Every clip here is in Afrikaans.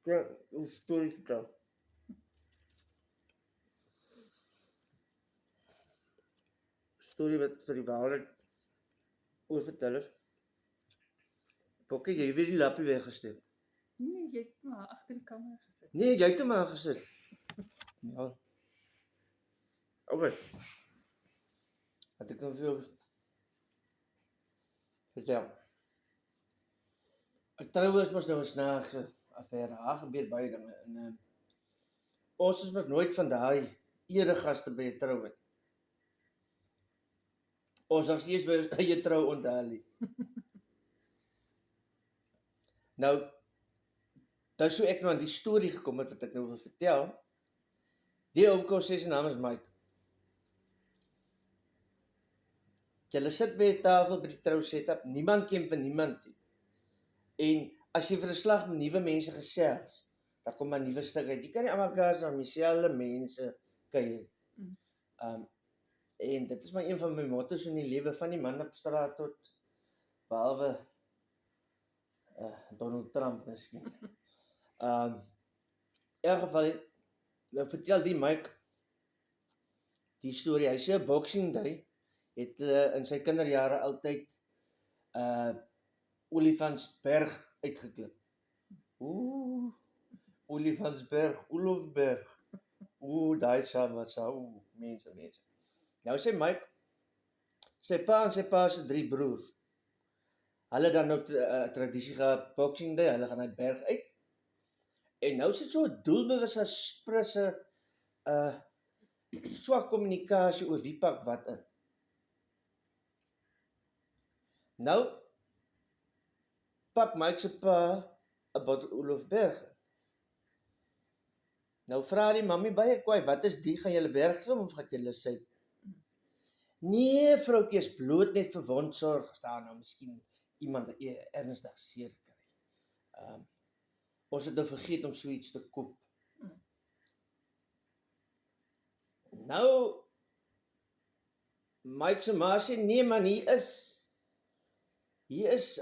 Ja, hoe storie vertel. Storie wat vir die waarheid oorvertel is. Bokkie, jy het weer die lappie weggesteek. Nee, jy het maar agter die kamer gesit. Nee, jy het hom maar gesit. Ja. Okay. Wat ek nou vir jou vertel. 'n Troue is mos nou 'n snaakse affære. Daar gebeur baie dinge en ons is nog nooit van daai eregaste by 'n troue. Ons was eers by ons eie trou onthou nie. Nou, dis so ek nou aan die storie gekom het wat ek nou wil vertel. Die oom sê sy naam is Mike. Julle sit by 'n tafel by die trou setup, niemand ken vir niemand nie. En as jy vir 'n slag met nuwe mense gesels, dan kom maar nuwe stuk uit. Jy kan nie almal mekaar saam dieselfde mense kuier. En dit is maar een van my motto's in die lewe, van die man op straat tot behalwe Donald Trump miskien. In elk geval, nou vertel die Mike die storie. Hy sê Boxing Day het in sy kinderjare altyd Olifantsberg uitgeklim. Olifantsberg, Olofberg. Daai saam wat sou mense. Nou sê Mike, sy pa en sy pa se 3 broers. Hulle dan ook tradisie gehad, Boxing Day, hulle gaan uit berg uit. En nou sit so 'n doelbewuste sprisse swak kommunikasie oor wie pak wat in. Nou pak Mike se pa 'n bottel Olofberg. Nou vra die mammie baie kwaai, wat is die, gaan julle berg klim of gaan julle sy? Nee, vroutjie, is bloot net vir wondsorg, staan nou miskien iemand ernstig seer kry. Ons het nou vergeet om so iets te koop. Nou, Mike se ma sê, nee man, hier is,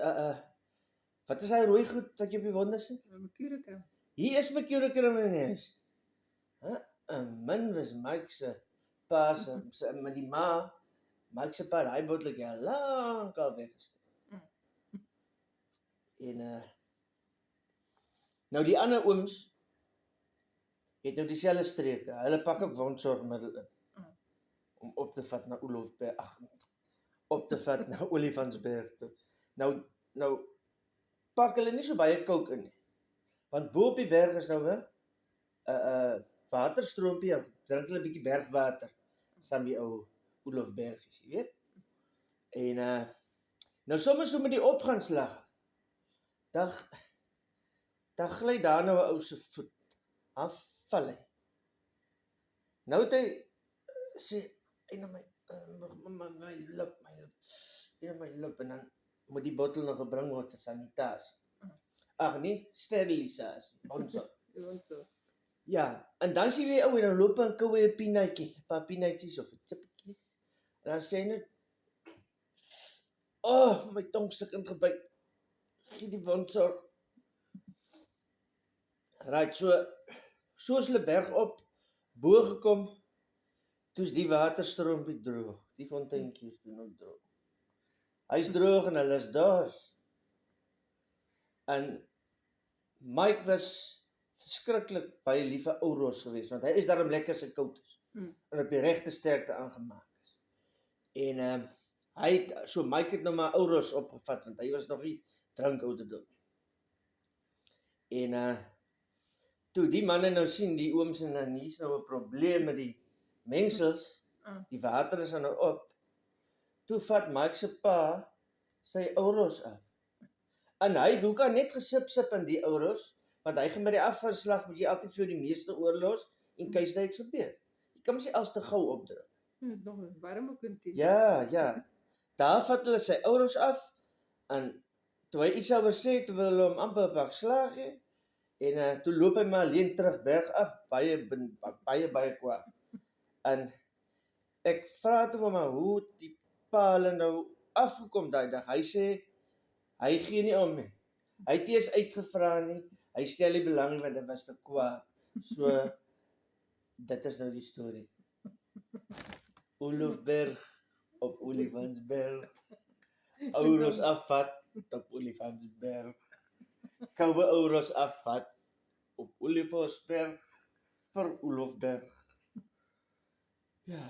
wat is hy rooi goed wat jy op die wonde sien? Mercuricum. Hier is Mercuricum in die huis. Min was Mike se pa se, met die ma, Mike se pa, daai botteltjie lank al weggesteek. En nou die ander ooms het nou dieselfde streke. Hulle pak ook wondsorgmiddel in om op te vat na Olifantsberg toe. Nou pak hulle nie so baie coke in nie. Want bo op die berg is nou 'n waterstroompie, drink hulle 'n bietjie bergwater saam die ou Olofbergies, jy weet. En nou sommer so met die opgangslag. Dan gly daar nou 'n ou se voet. Afval hy. Nou het hy sê, my lip, en dan moet die bottel nog gebring word vir sanitasie. Ag nee, sterilisasie. Ja, en dan sien jy ou en dan loop 'n koue pienetjie, 'n paar pienetjies of chippies. En dan sê hy net, my tong stuk ingebyt. Gee die wondsorg. Right, so is hulle berg op, bo gekom, toe's die waterstroompie droog. Die fonteintjie is toe nog droog. Hy's droog en hulle is dors. En Mike was verskriklik baie lief vir ou Ros geweest, want hy is daarom lekker sy koud is. En op die regte sterkte aangemaak is. En Mike het nou maar ou Ros opgevat, want hy was nog nie drankouderdom. En toe die manne nou sien, die ooms en hier's nou 'n probleem met die mengsels, die water is nou op, toe vat Mike se pa sy ou Ros af. En hy doek aan net gesip in die ou Ros, want hy gaan by die afvalslag moet jy altyd so die meeste oorlos en case dit gebeur. Jy kan mos nie als te gou opdruk. Dit is nog warm ook in die. Ja. Daar vat hulle sy ou Ros af en toe hy iets wou sê, toe wil hulle hom amper 'n pak slaag gee. En toe loop hy maar alleen terug berg af, baie kwaad. En ek vra toe van my, hoe die pa hulle nou afgekom daai dag. Hy sê, hy gee nie om nie. Hy het eers uitgevra nie. Hy stel nie belang nie want hy was te kwaad. So dit is nou die storie. Olofberg op Olifantsberg. Ouros afvat op Olifantsberg. Koue ouros afvat op Olifantsberg vir Olofberg. Ja.